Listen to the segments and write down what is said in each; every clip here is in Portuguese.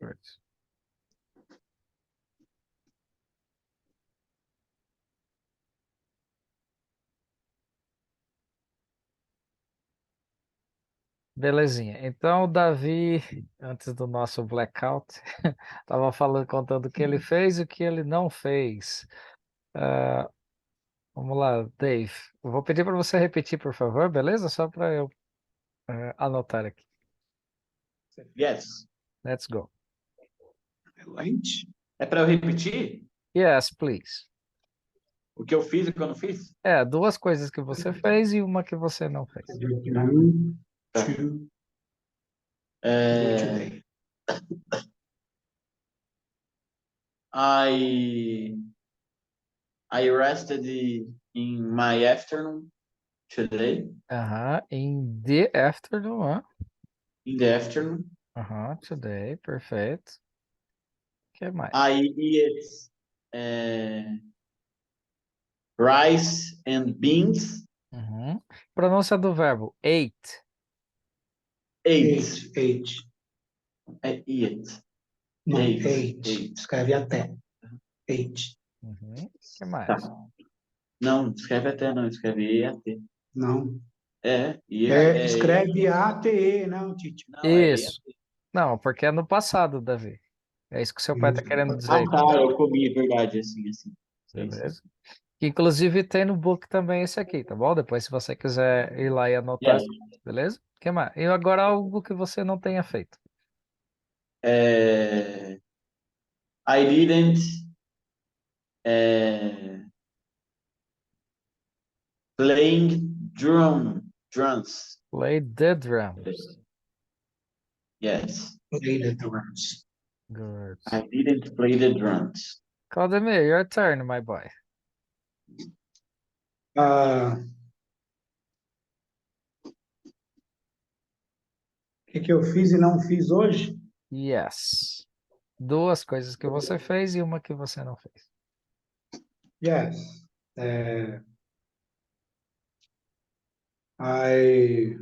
Good. Belezinha. Então, o Davi, antes do nosso blackout, estava falando, contando o que ele fez e o que ele não fez. Vamos lá, Dave. Eu vou pedir para você repetir, por favor, beleza? Só para eu anotar aqui. Yes. Let's go. Excelente. É para eu repetir Yes, please. o que eu fiz e o que eu não fiz? Duas coisas que você fez e uma que você não fez. One, two, É, today. I rested in my afternoon today. In the afternoon, huh? In the afternoon. Today, perfeito. O que mais? I eat rice and beans. Pronúncia do verbo, ate. Ate. Eight. É eat. Não, Eight. eight. Escreve até. Eight. O que mais? Tá. Não, escreve até não, escreve EAT. Não. Escreve Escreve ATE, não, Tite. Não, Isso. Não, porque é no passado, Davi. É isso que o seu pai está querendo dizer. eu comi, é verdade, assim. Beleza. Inclusive tem no book também esse aqui, tá bom? Depois, se você quiser ir lá e anotar, beleza? O que mais? E agora algo que você não tenha feito. I didn't playing drums. Play the drums. Yes. Play the drums. Good. I didn't play the drums. Claudemir, your turn, my boy. O que eu fiz e não fiz hoje? Yes. Duas coisas que você fez e uma que você não fez. Yes. I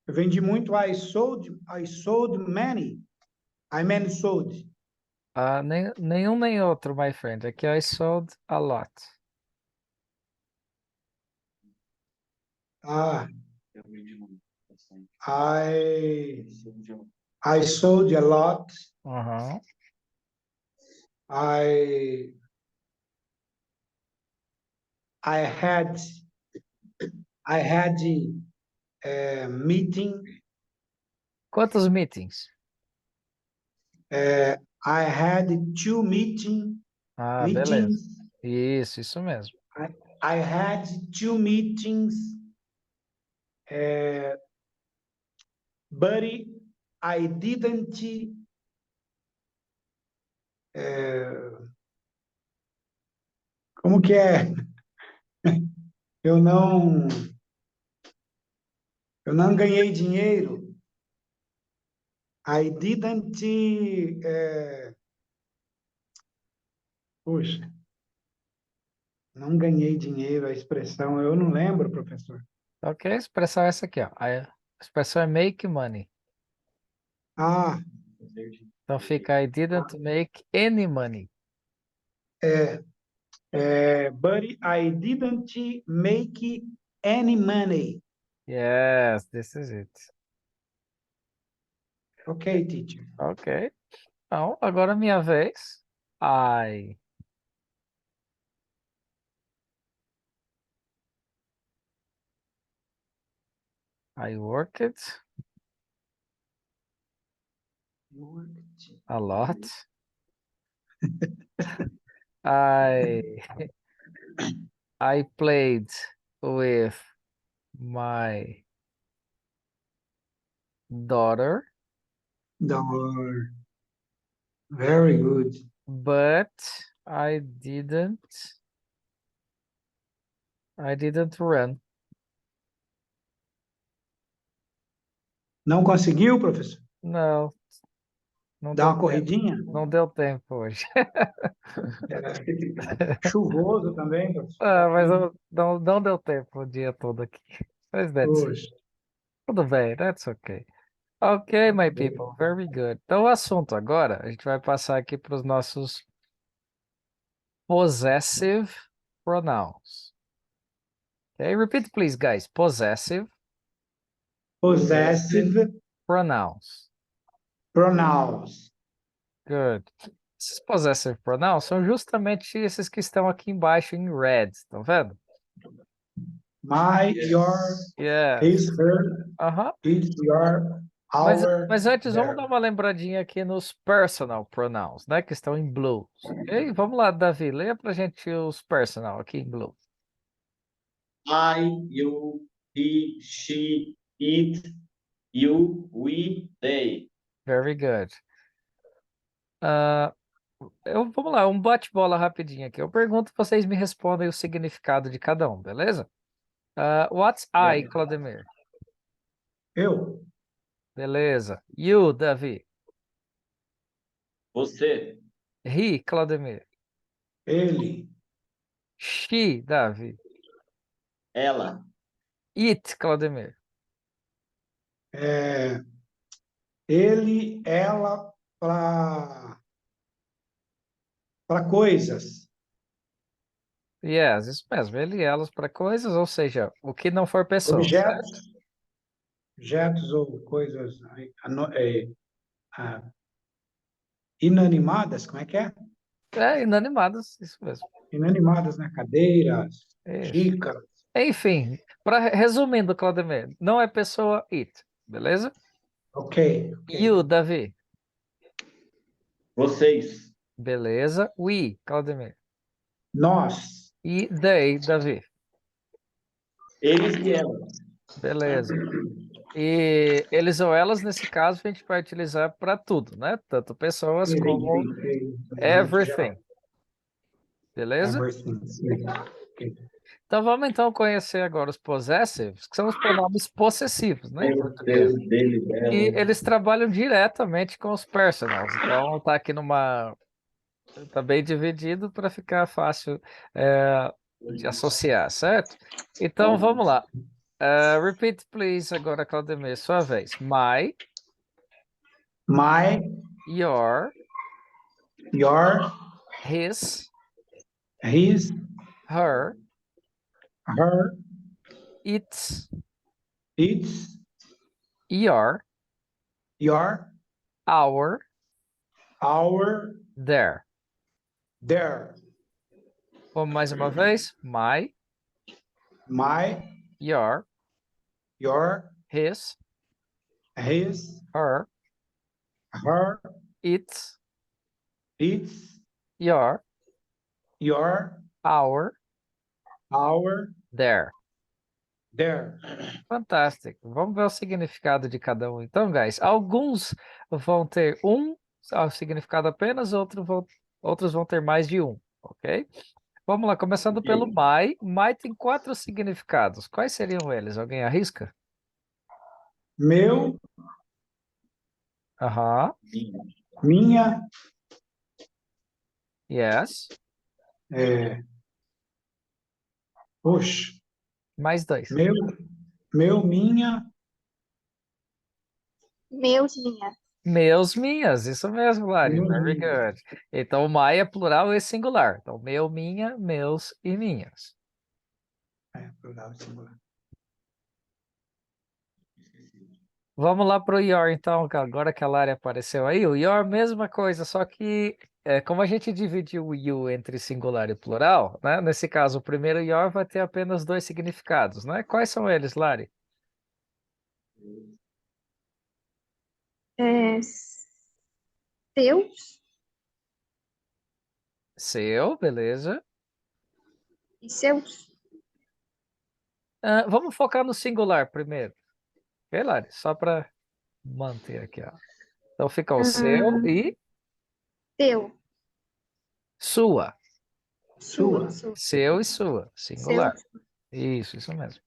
eu vendi muito. I sold many. I many sold. Nenhum nem outro, my friend. Aqui I sold a lot. I sold a lot. I had a meeting. Quantos meetings? I had two meetings. Beleza. Isso mesmo. I had two meetings, but I didn't. Como que é? Eu não ganhei dinheiro. I didn't. Puxa, não ganhei dinheiro, a expressão, eu não lembro, professor. Ok, a expressão é essa aqui, ó. A expressão é make money. Então fica I didn't make any money. But I didn't make any money. Yes, this is it. Ok, teacher. Ok. Então, agora é minha vez. I worked a lot. I played with my daughter. Very good. But I didn't run. Não conseguiu, professor? Não. Não Dar deu uma tempo. corridinha? Não deu tempo hoje. Chuvoso também, professor. Mas não deu tempo o dia todo aqui. Mas Poxa, tudo bem, that's okay. Ok, my people, very good. Então, o assunto agora, a gente vai passar aqui para os nossos possessive pronouns. Okay, repeat please, guys. Possessive possessive pronouns. pronouns. Good. Esses possessive pronouns são justamente esses que estão aqui embaixo em red, estão vendo? My, your, Yes. his, her, Aham. it, your, Mas, our, mas antes, vamos their. dar uma lembradinha aqui nos personal pronouns, né? Que estão em blue. Ok? Vamos lá, Davi, leia pra gente os personal aqui em blue. I, you, he, she, it, you, we, they. Very good. Ah, vamos lá, um bate-bola rapidinho aqui. Eu pergunto, vocês me respondem o significado de cada um, beleza? What's I, Claudemir? Eu, Beleza. You, Davi. Você, He, Claudemir. ele, She, Davi. ela, It, Claudemir. é, ele, ela, para coisas. Yes, isso mesmo. Ele e elas para coisas, ou seja, o que não for pessoa, certo? Objetos ou coisas ah, inanimadas, como é que é? Inanimados, isso mesmo. Inanimadas, né? Cadeiras, Isso. xícaras. Enfim, resumindo, Claudemir, não é pessoa it, beleza? Ok. You, Davi. vocês, Beleza. We, Claudemir. Nós, E they, Davi. eles e elas. Beleza. E eles ou elas, nesse caso, a gente vai utilizar para tudo, né? Tanto pessoas como everything. Beleza? Everything. Ok. Então vamos então conhecer agora os possessives, que são os pronomes possessivos, né, em português. Deus, dele, dela. E eles trabalham diretamente com os personals. Então tá aqui tá bem dividido para ficar fácil de associar, certo? Então vamos lá. Repeat, please, agora, Claudemir, sua vez. My, your, your, his, his, her, her, its, its, your, our, our, their. their. Vamos mais uma vez. My, My, your, his, her, her, its, its, your, our, their. their. Fantástico. Vamos ver o significado de cada um. Então, guys, alguns vão ter um significado apenas, outros vão ter mais de um, ok? Vamos lá, começando pelo my. My tem 4 significados. Quais seriam eles? Alguém arrisca? Meu, Aham. minha, Yes. Puxa, Mais 2. minha, Meus, minha. Meus, minhas. Isso mesmo, Lari. Meus, Very minhas. good. Então, o my é plural e singular. Então, meu, minha, meus e minhas. Plural e singular. Vamos lá para o your, então, que agora que a Lari apareceu aí. O your, mesma coisa, só que como a gente dividiu o you entre singular e plural, né? Nesse caso, o primeiro your vai ter apenas 2 significados, né? Quais são eles, Lari? Seus Seu, beleza. e seus. Vamos focar no singular primeiro. Ok, Lari? Só para manter aqui, ó. Então fica o seu e Teu. sua. Sua. Seu e sua, singular. Seu. Isso mesmo.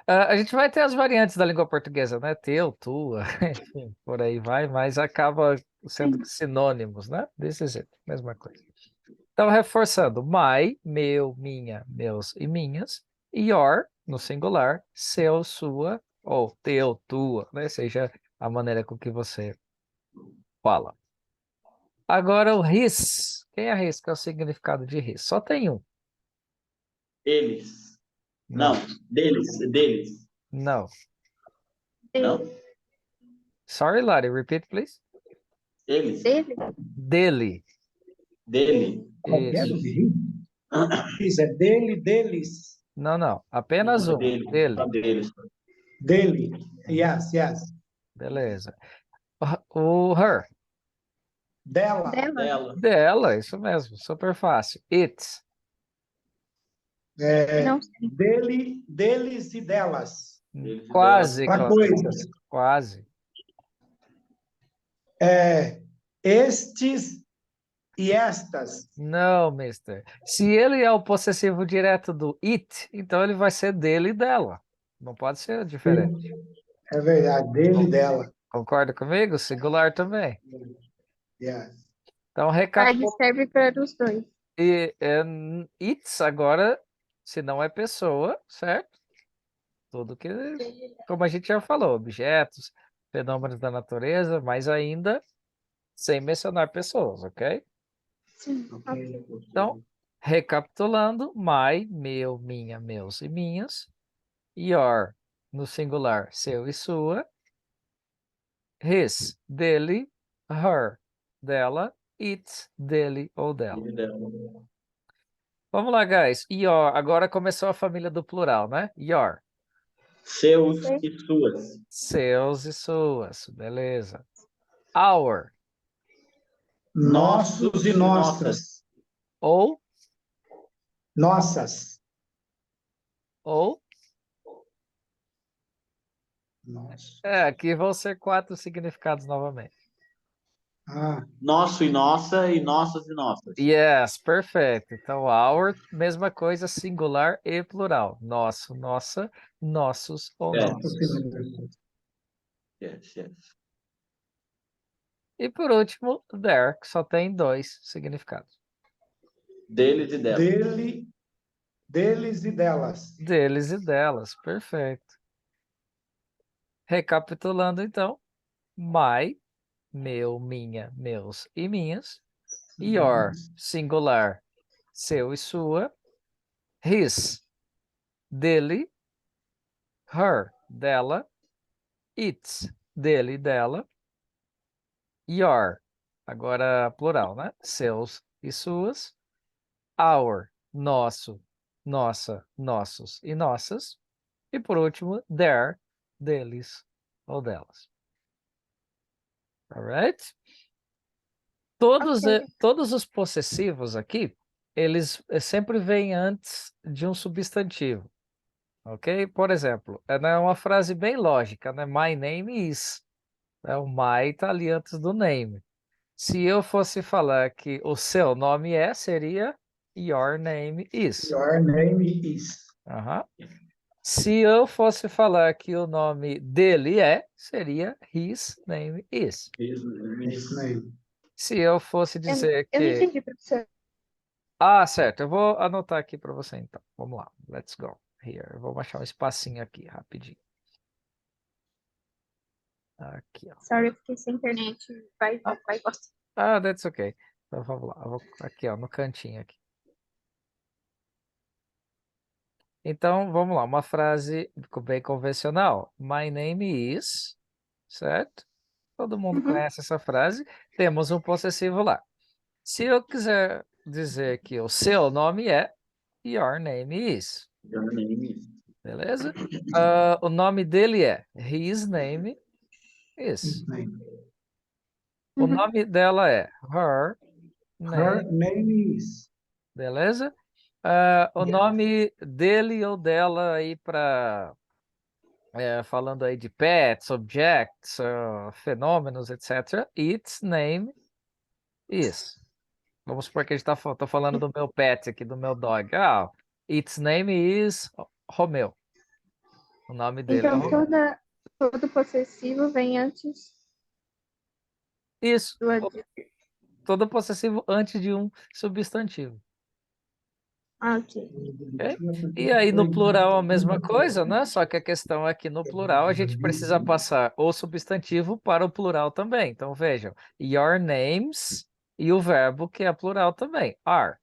A gente vai ter as variantes da língua portuguesa, né? Teu, tua, enfim, por aí vai, mas acaba sendo sinônimos, né? This is it, mesma coisa. Então, reforçando, my, meu, minha, meus e minhas, your, no singular, seu, sua, ou teu, tua, né? Seja a maneira com que você fala. Agora o his. Quem arrisca o significado de his? Só tem um. Eles. Não, Não, deles. não. Não? Sorry, Lari, repeat, please. Eles. Dele? Dele. Dele. Qualquer Isso. do que isso é dele, deles. Não, não. Apenas um. Dele. Dele. Só deles. Dele. Yes, yes. Beleza. O her. Dela. Dela? Dela. Dela, isso mesmo. Super fácil. It. É, Não sei. dele, deles e delas. Deles e Quase, Para Cláudio. coisas. Quase. É, estes e estas. Não, mister. Se ele é o possessivo direto do it, então ele vai ser dele e dela. Não pode ser diferente. É verdade, dele e dela. Concorda comigo? Singular também. Yes. Então, Ah, ele recapitulando. serve para os dois. E it's agora, se não é pessoa, certo? Tudo que, como a gente já falou, objetos, fenômenos da natureza, mas ainda sem mencionar pessoas, ok? Sim, Ok. ok. Então, recapitulando, my, meu, minha, meus e minhas, your, no singular, seu e sua, his, dele, her, dela, its, dele ou dela. Ele dela. Vamos lá, guys. Your, agora começou a família do plural, né? Your, Seus e suas. seus e suas, beleza. Our, Nossos e nossas. ou, Nossas. ou, Nossa. aqui vão ser 4 significados novamente. Ah, Nosso e nossa, e nossas e nossas. Yes, perfeito. Então, our, mesma coisa, singular e plural. Nosso, nossa, nossos ou É. nossos. Yes. E por último, there, que só tem 2 significados. Deles e dela. deles e delas. Deles e delas, perfeito. Recapitulando então, my, meu, minha, meus e minhas. Your, singular, seu e sua. His, dele. Her, dela. Its, dele e dela. Your, agora plural, né? Seus e suas. Our, nosso, nossa, nossos e nossas. E por último, their, deles ou delas. Alright? Todos, Ok. todos os possessivos aqui, eles sempre vêm antes de um substantivo. Ok? Por exemplo, é né, uma frase bem lógica, né? My name is. Né? O my está ali antes do name. Se eu fosse falar que o seu nome é, seria your name is. Your name is. Aham. Se eu fosse falar que o nome dele é, seria his name is. His name. Se eu fosse dizer Eu não que... entendi, professor. Ah, certo. Eu vou anotar aqui para você então. Vamos lá. Let's go. Here. Eu vou achar um espacinho aqui, rapidinho. Aqui, ó. Sorry, eu fiquei sem internet. Vai, volta. Ah, that's okay. Então vamos lá. Eu vou aqui, ó, no cantinho aqui. Então, vamos lá. Uma frase bem convencional. My name is, certo? Todo mundo Uhum. conhece essa frase. Temos um possessivo lá. Se eu quiser dizer que o seu nome é, your name is. Your name is. Beleza? O nome dele é, his name is. His name. O Uhum. nome dela é, her Her name. name is. Beleza? O nome dele ou dela aí para falando aí de pets, objects, fenômenos, etc. Its name is. Vamos supor que a gente tô falando do meu pet aqui, do meu dog. Its name is Romeu. O nome dele é Então, Romeu. todo possessivo vem antes Isso. do adjetivo. Todo possessivo antes de um substantivo. Ok. Ok? E aí no plural a mesma coisa, né? Só que a questão é que no plural a gente precisa passar o substantivo para o plural também. Então vejam, your names e o verbo que é plural também, are.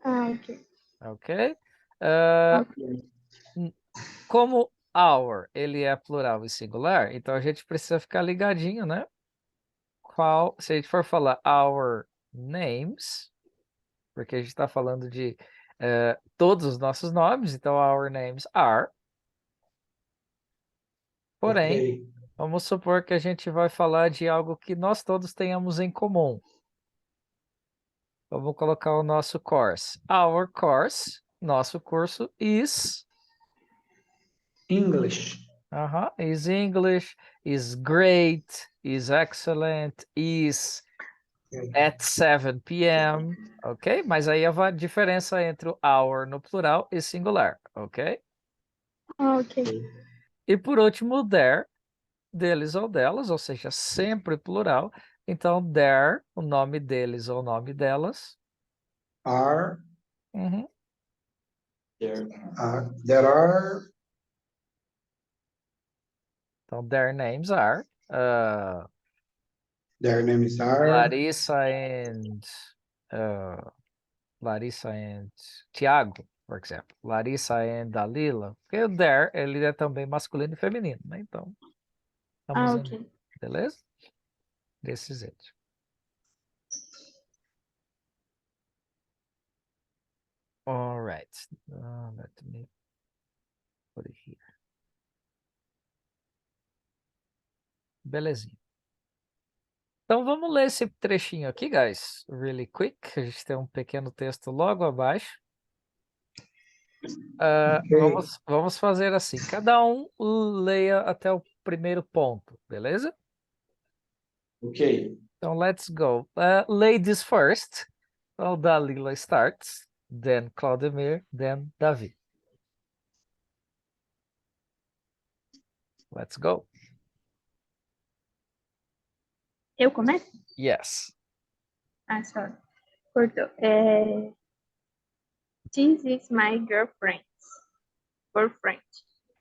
Ok. Ok? Ah, Ok. como our ele é plural e singular, então a gente precisa ficar ligadinho, né? Se a gente for falar our names, porque a gente está falando de todos os nossos nomes, então our names are. Porém, Ok. vamos supor que a gente vai falar de algo que nós todos tenhamos em comum. Vamos colocar o nosso course. Our course, nosso curso, is English. is English, is great, is excellent, is at 7 p.m., ok? Mas aí a diferença entre o our no plural e singular, ok? Ok. E por último, o their, deles ou delas, ou seja, sempre plural. Então, their, o nome deles ou o nome delas. Are, Uhum. There. there are, Então, their names are their names are, uh, Larissa and Tiago, por exemplo. Larissa and Dalila. Porque o their, ele é também masculino e feminino, né? Então, estamos Ok. em, beleza? Desse jeito. All right. Let me put it here. Belezinha. Então vamos ler esse trechinho aqui, guys, really quick. A gente tem um pequeno texto logo abaixo. ok. Vamos fazer assim. Cada um leia até o primeiro ponto, beleza? Ok. Então let's go. Ladies first. Então Dalila starts, then Claudemir, then Davi. Let's go. Eu começo? Yes. Ah, sorry. Cortou. This is my girlfriend. Girlfriend.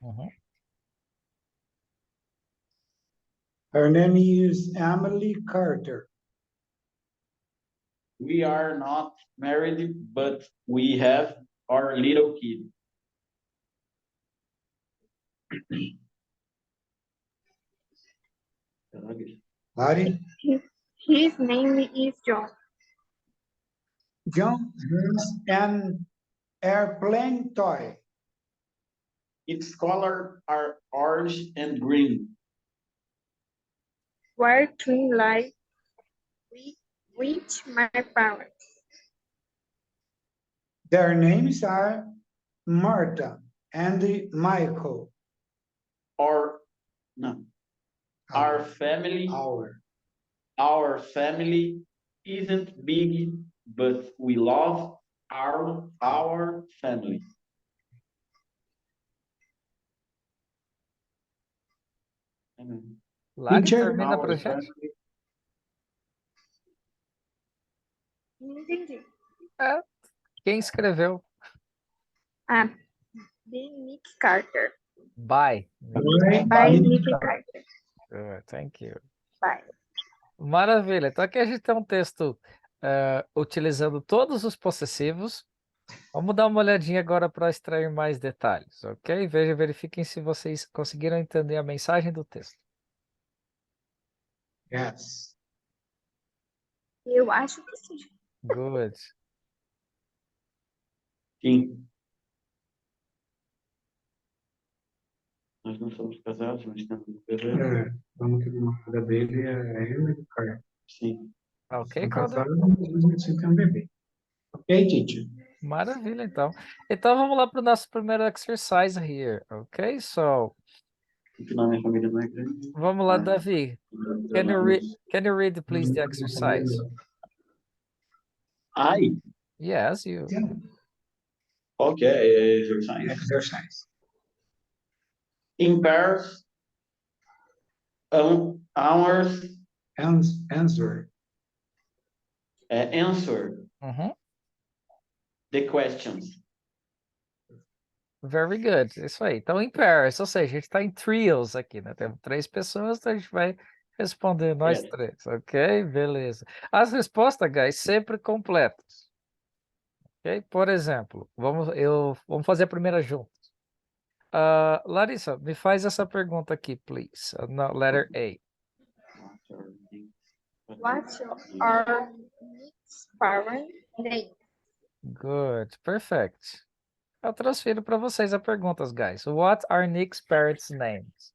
Uhum. Her name is Emily Carter. We are not married, but we have our little kid. Lari? His name is John. John has an airplane toy. Its colors are orange and green. We're twin like with my parents. Their names are Martha and Michael. Our no, our family Our. family isn't big, but we love our family. Amen. Lari, Teacher. termina pra Our gente. family. Não entendi. Quem escreveu? Ah, de Nick Carter. By. By Nick Carter. Thank you. By. Maravilha. Então aqui a gente tem um texto utilizando todos os possessivos. Vamos dar uma olhadinha agora para extrair mais detalhes, ok? Verifiquem se vocês conseguiram entender a mensagem do texto. Yes. Eu acho que sim. Good. Sim. Nós não somos casados, mas estamos no bebê. Vamos que o namorada dele é Emily Carter. Sim. Ok, São Claudio? casados, mas você tem um bebê. Ok, teacher? Maravilha, então. Então vamos lá para o nosso primeiro exercise here, ok? So, Afinal, minha família não é grande. vamos lá, Davi. Can you read, please, the exercise? I? Yes, you. Okay, exercise. Exercise. In pairs, hours answer. Answer Uhum. the questions. Very good. Isso aí. Então, em pairs, ou seja, a gente está em trios aqui, né? Temos 3 pessoas, então a gente vai responder nós Yes. 3, ok? Beleza. As respostas, guys, sempre completas. Ok? Por exemplo, vamos fazer a primeira junto. Larissa, me faz essa pergunta aqui, please. No, letter A. What's our Nick's parent name? Good. Perfect. Eu transfiro para vocês a perguntas, guys. What are Nick's parents' names?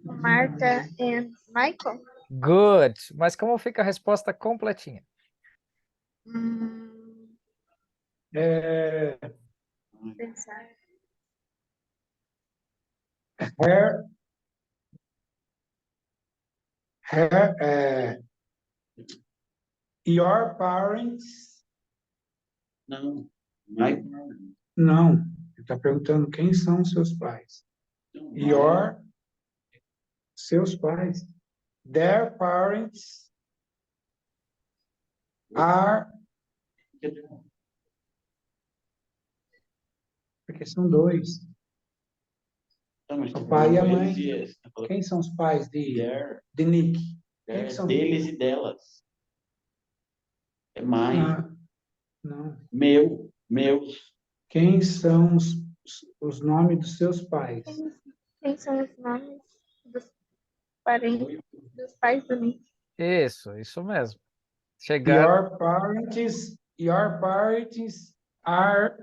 Martha and Michael. Good. Mas como fica a resposta completinha? É, Pensar. her, her, your parents. Não. My Não, ele está perguntando quem são seus pais. Your, seus pais. Their parents are, porque são 2. O pai e a mãe. Quem são os pais de Nick? Quem que são? Deles e delas. É mãe. Não. Meus. Quem são os nomes dos seus pais? Quem são os nomes dos parentes, dos pais do Nick? Isso mesmo. Chegar. Your parents are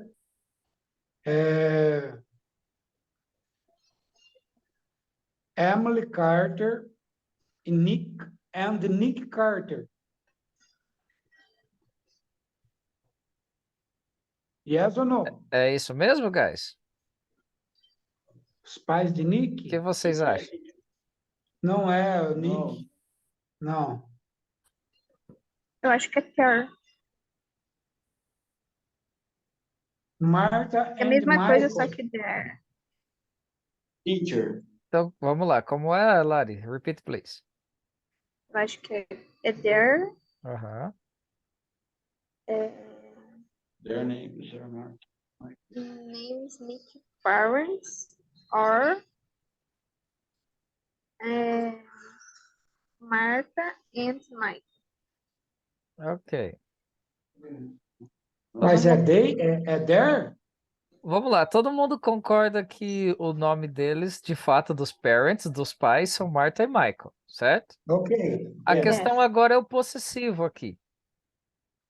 Emily Carter and Nick Carter. Yes or no? É isso mesmo, guys? Os pais de O Nick? que vocês acham? Não é o Nick. Não. Eu acho que é Care. Martha É a and mesma Michael. coisa, só que there. Teacher. Então, vamos lá. Como é, Lari? Repeat, please. Eu acho que é there. Aham. Their names are not. Names Nick parents or Martha and Mike. Ok. Mas é there? Vamos lá. Todo mundo concorda que o nome deles, de fato, dos parents, dos pais, são Martha e Michael, certo? Ok. A Yes. questão agora é o possessivo aqui.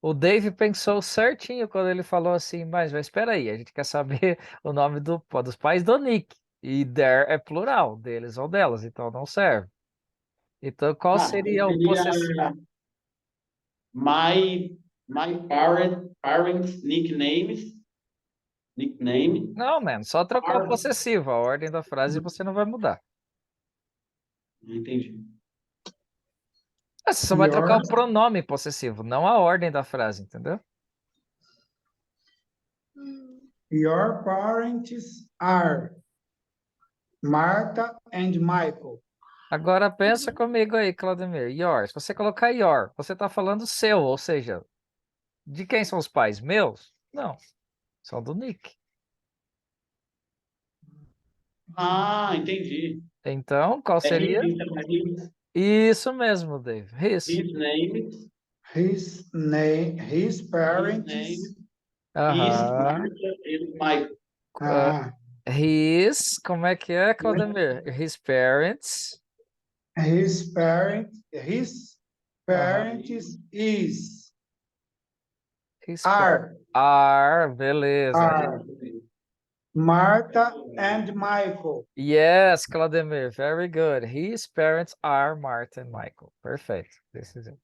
O Dave pensou certinho quando ele falou assim, mas espera aí, a gente quer saber o nome dos pais do Nick. E there é plural, deles ou delas, então não serve. Então, qual seria o possessivo? My parents nickname. Não, man, só trocar o possessivo, a ordem da frase você não vai mudar. Entendi. Você só vai trocar Your, o pronome possessivo, não a ordem da frase, entendeu? your parents are Martha and Michael. Agora pensa comigo aí, Claudemir. Your. Se você colocar your, você está falando seu, ou seja, de quem são os pais? Meus? Não, são do Nick. Entendi. Então, qual seria? Isso mesmo, Dave. His. His parents. Aham. His, como é que é, Claudemir? His parents. His parents is His are beleza. Martha and Michael. Yes, Claudemir, very good. His parents are Martha and Michael. Perfect. This is it.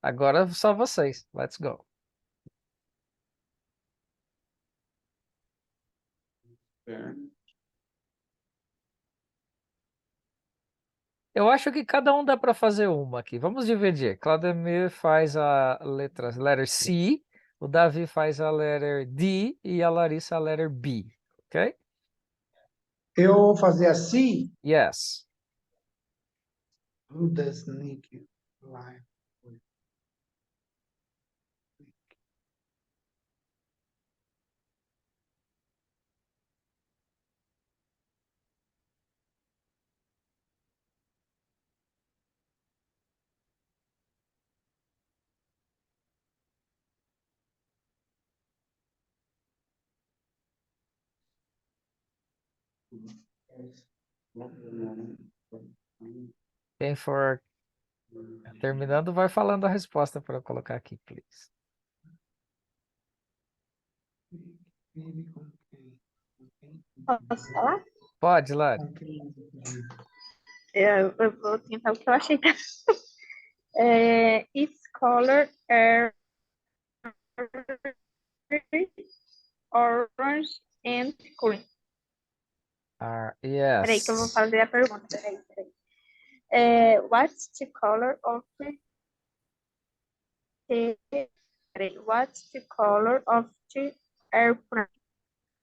Agora só vocês. Let's go. Eu acho que cada um dá para fazer uma aqui. Vamos dividir. Claudemir faz a letter C, O Davi faz a letra D e a Larissa a letra B, ok? Eu vou fazer assim. Yes. Who does Nick live with? Quem for terminando, vai falando a resposta para eu colocar aqui, please. Vive com quem? Com quem? Posso falar? Pode, Lari. Com quem? Eu vou tentar o que eu achei. Its color are orange and green. Peraí, que eu vou Yes. fazer a pergunta. Peraí. What's the color of the What's the color of the airplane?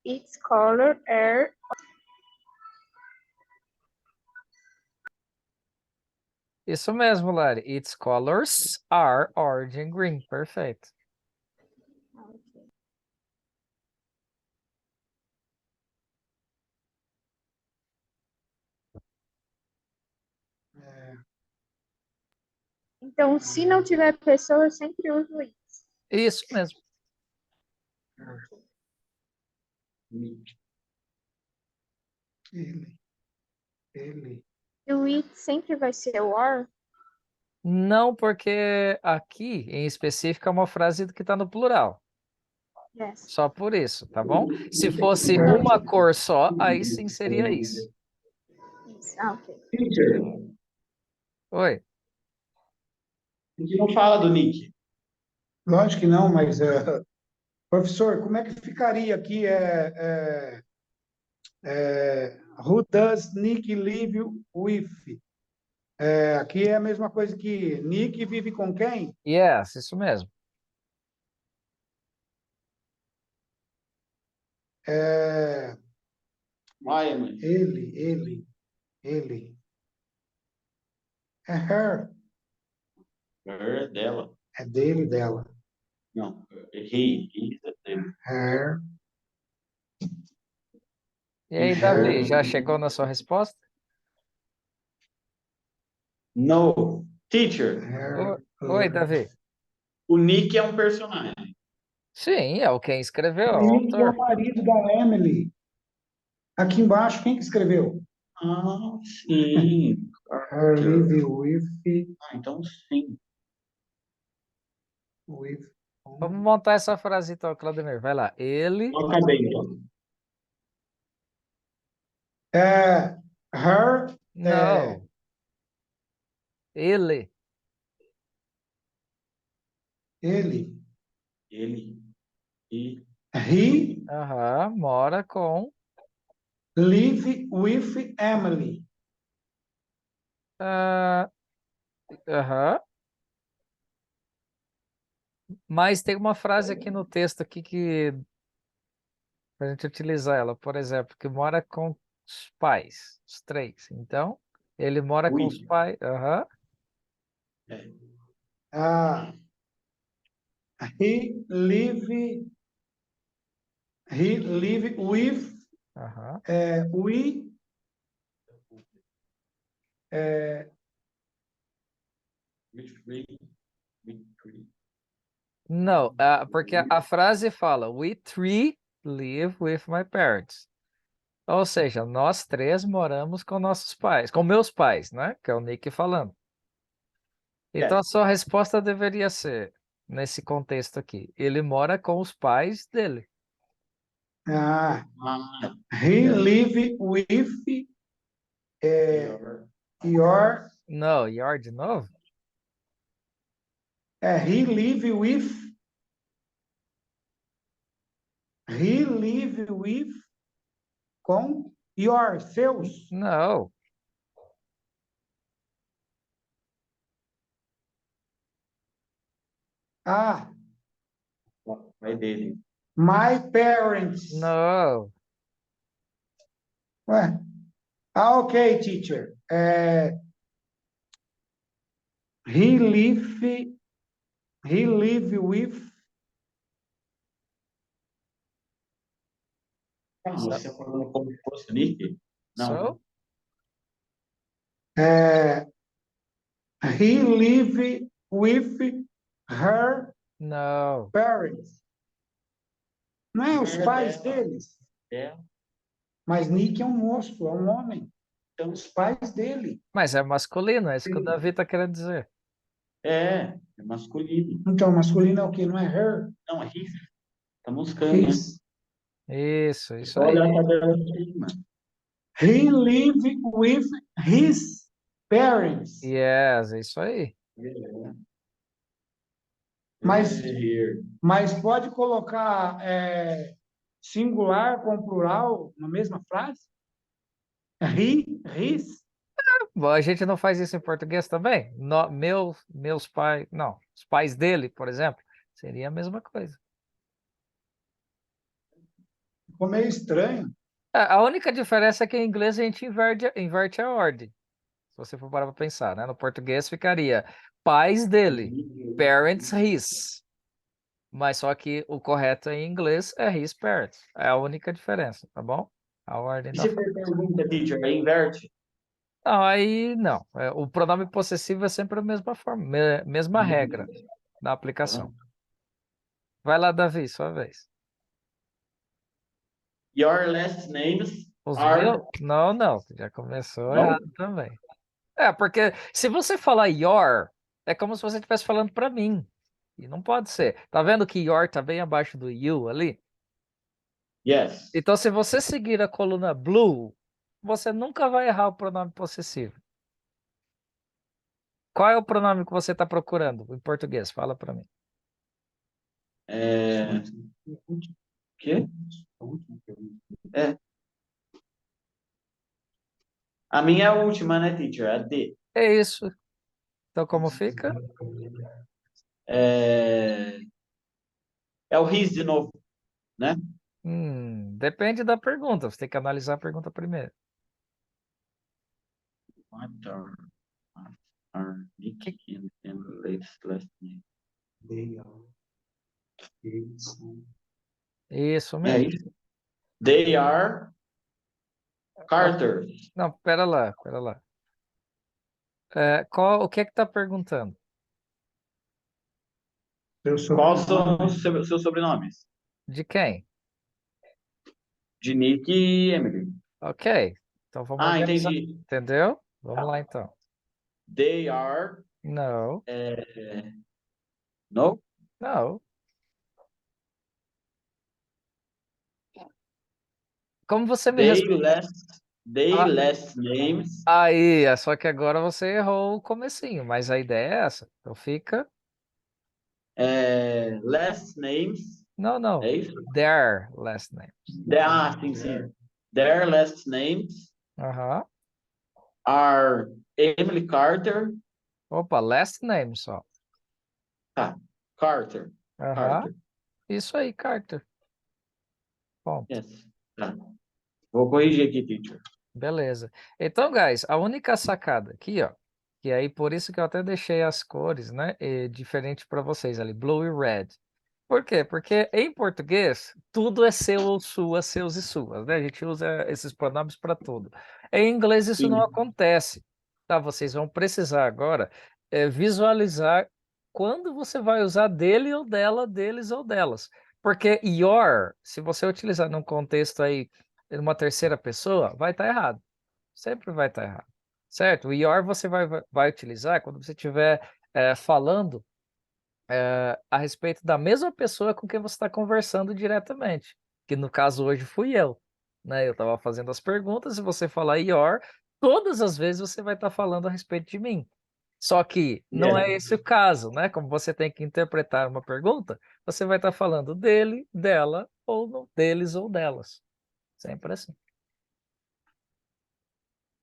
Its color are Isso mesmo, Lari. Its colors are orange and green. Perfeito. É, Então, se não tiver pessoa, eu sempre uso it. Isso mesmo. ele. Ele. E o it sempre vai ser o or? Não, porque aqui, em específico, é uma frase que está no plural. Yes. Só por isso, tá bom? Se fosse uma cor só, aí sim seria isso. Isso. Ah, ok. Teacher, Oi. a gente não fala do Nick. Lógico que não, mas, professor, como é que ficaria aqui? Who does Nick live with? Aqui é a mesma coisa que Nick vive com quem? Yes, isso mesmo. É, Vai, mãe. ele. É her, Her, dela. é dele, dela. Não, he é dele. Her, E aí, Davi, já chegou na sua resposta? No. Teacher, her. Oi, Davi. o Nick é um personagem. Sim, é o quem escreveu, é o Nick é o autor. marido da Emily. Aqui embaixo, quem que escreveu? Ah, sim. Her live with, Ah, então sim. with. Vamos montar essa frase então, Claudemir. Vai lá. Ele. Eu acabei, então. Her, Não. Ele. ele. Ele. E. He Aham, mora com. live with Emily. ah, Aham. Mas tem uma frase aqui no texto aqui que a gente utilizar ela, por exemplo, que mora com os pais, os três. Então, ele mora com os We. pais. Aham. Ah, he live with Aham. we With three. With three. Não, porque a frase fala: We three live with my parents. Ou seja, nós três moramos com nossos pais, com meus pais, né? Que é o Nick falando. Então a Yes. sua resposta deveria ser, nesse contexto aqui, ele mora com os pais dele. ah, Ah, he live with your. your Não, your de novo? he live with com your seus. Não. Ah, O pai dele. My parents. No. Ué. Ah, ok, teacher. He live with. Calma, So, você falando como se fosse o Nick? Não. so? He live with her No. parents. Não é os É pais dela. deles. É. Mas Nick é um moço, é um homem. São os pais dele. Mas é masculino, é isso que o Davi tá querendo dizer. É masculino. Então, masculino é o quê? Não é her? Não, é his. Tá buscando, né? His. Isso Só aí. olhar a tabela de cima. He live with his parents. Yes, é isso aí. Mas- Here. Mas pode colocar singular com plural na mesma frase? He, his. Bom, a gente não faz isso em português também? Meus pais, não, os pais dele, por exemplo, seria a mesma coisa. Ficou meio estranho. A única diferença é que em inglês a gente inverte a ordem. Se você for parar para pensar, né? No português ficaria pais dele, parents his. Mas só que o correto em inglês é his parents. É a única diferença, tá bom? A ordem E da se for pergunta, teacher, aí inverte? Não, aí não. O pronome possessivo é sempre a mesma forma, mesma regra da aplicação. Vai lá, Davi, sua vez. Your last names Os are... meus? Não, não. Já começou Não? errado também. Porque se você falar your, é como se você estivesse falando para mim. E não pode ser. Tá vendo que your tá bem abaixo do you ali? Yes. Então, se você seguir a coluna blue, você nunca vai errar o pronome possessivo. Qual é o pronome que você está procurando em português? Fala para mim. Quê? É. A minha é a última, né, teacher? A D. É isso. Então, como fica? É o his de novo, né? Depende da pergunta. Você tem que analisar a pergunta primeiro. What are Nick and last name? Isso É mesmo. isso. They are Carter. Não, pera lá. O que é que tá perguntando? Quais são os seus sobrenomes? De quem? De Nick e Emily. Ok. Então vamos Ah, organizar. entendi. Entendeu? Vamos lá então. They are... Não, No? não. Como você me respondeu? They last names. Aí, só que agora você errou o comecinho, mas a ideia é essa. Então fica. Last names. Não. É isso? Their last name. Sim. Their last names Aham. are Emily Carter. Opa, last name só. Carter. Aham. Carter. Isso aí, Carter. Bom, Yes. Tá. Vou corrigir aqui, teacher. beleza. Então, guys, a única sacada aqui, ó, que aí por isso que eu até deixei as cores, né, diferente para vocês ali, blue e red. Por quê? Porque em português tudo é seu ou sua, seus e suas, né? A gente usa esses pronomes para tudo. Em inglês isso não Sim. acontece, tá? Vocês vão precisar agora visualizar quando você vai usar dele ou dela, deles ou delas. Porque your, se você utilizar num contexto aí, numa terceira pessoa, vai estar errado. Sempre vai estar errado, certo? O your você vai utilizar quando você estiver falando a respeito da mesma pessoa com quem você está conversando diretamente, que no caso hoje fui eu, né? Eu estava fazendo as perguntas e você falar your, todas as vezes você vai estar falando a respeito de mim. Só que não é esse o caso, né? Como você tem que interpretar uma pergunta, você vai estar falando dele, dela, ou deles ou delas. Sempre assim.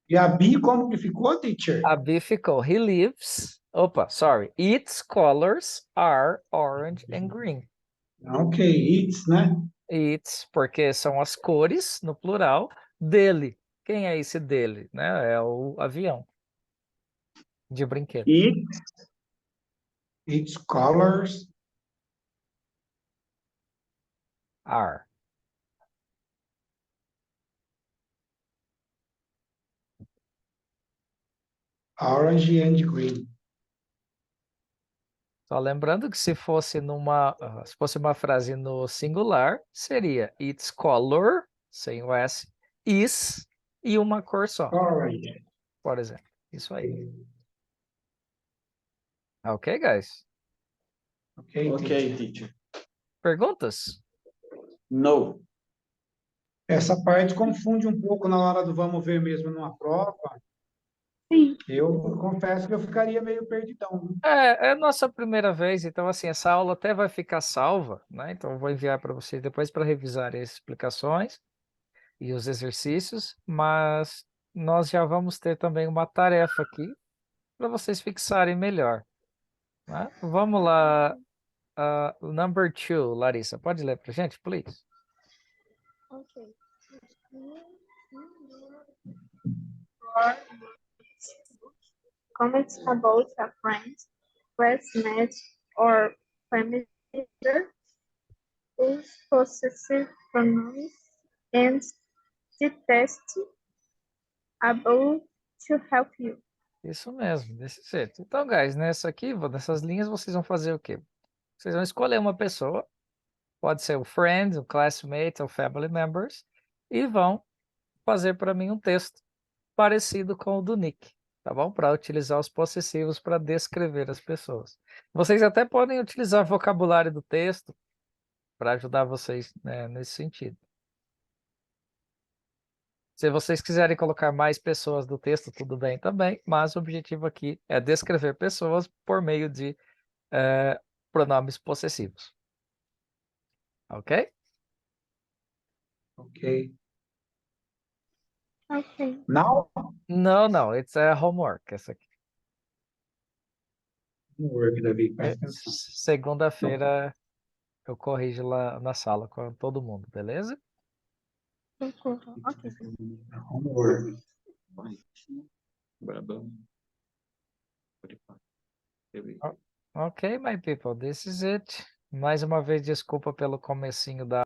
E a B como que ficou, teacher? A B ficou, he lives, its colors are orange and green. Ok, it's, né? It's, porque são as cores, no plural, dele. Quem é esse dele? Né? É o avião de brinquedo. Its colors Are. orange and green. Só lembrando que se fosse se fosse uma frase no singular, seria its color, sem o S, is e uma cor só, Orange. por exemplo. Isso aí. Ok, guys? Ok, Ok, teacher. teacher. Perguntas? No. Essa parte confunde um pouco na hora do vamos ver mesmo numa prova. Sim. Eu confesso que eu ficaria meio perdidão. Né? É a nossa primeira vez, então assim, essa aula até vai ficar salva, né? Então eu vou enviar para vocês depois para revisarem as explicações e os exercícios, mas nós já vamos ter também uma tarefa aqui para vocês fixarem melhor, né? Vamos lá, number 2, Larissa, pode ler para gente, please? Ok. Comments about a friend, classmate, or family member use possessive pronouns and the test about to help you. Isso mesmo, desse jeito. Então, guys, nessas linhas vocês vão fazer o quê? Vocês vão escolher uma pessoa, pode ser o friend, o classmate ou family members, e vão fazer para mim um texto parecido com o do Nick, tá bom? Para utilizar os possessivos para descrever as pessoas. Vocês até podem utilizar vocabulário do texto para ajudar vocês, né, nesse sentido. Se vocês quiserem colocar mais pessoas do texto, tudo bem também, mas o objetivo aqui é descrever pessoas por meio de pronomes possessivos. Ok? Ok. Ok. Now, Não, it's a homework essa aqui. work, Davi, presta atenção. Segunda-feira eu corrijo lá na sala com todo mundo, beleza? Socorro. Ok. Homework. Brabão. Ok, my people, this is it. Mais uma vez, desculpa pelo comecinho da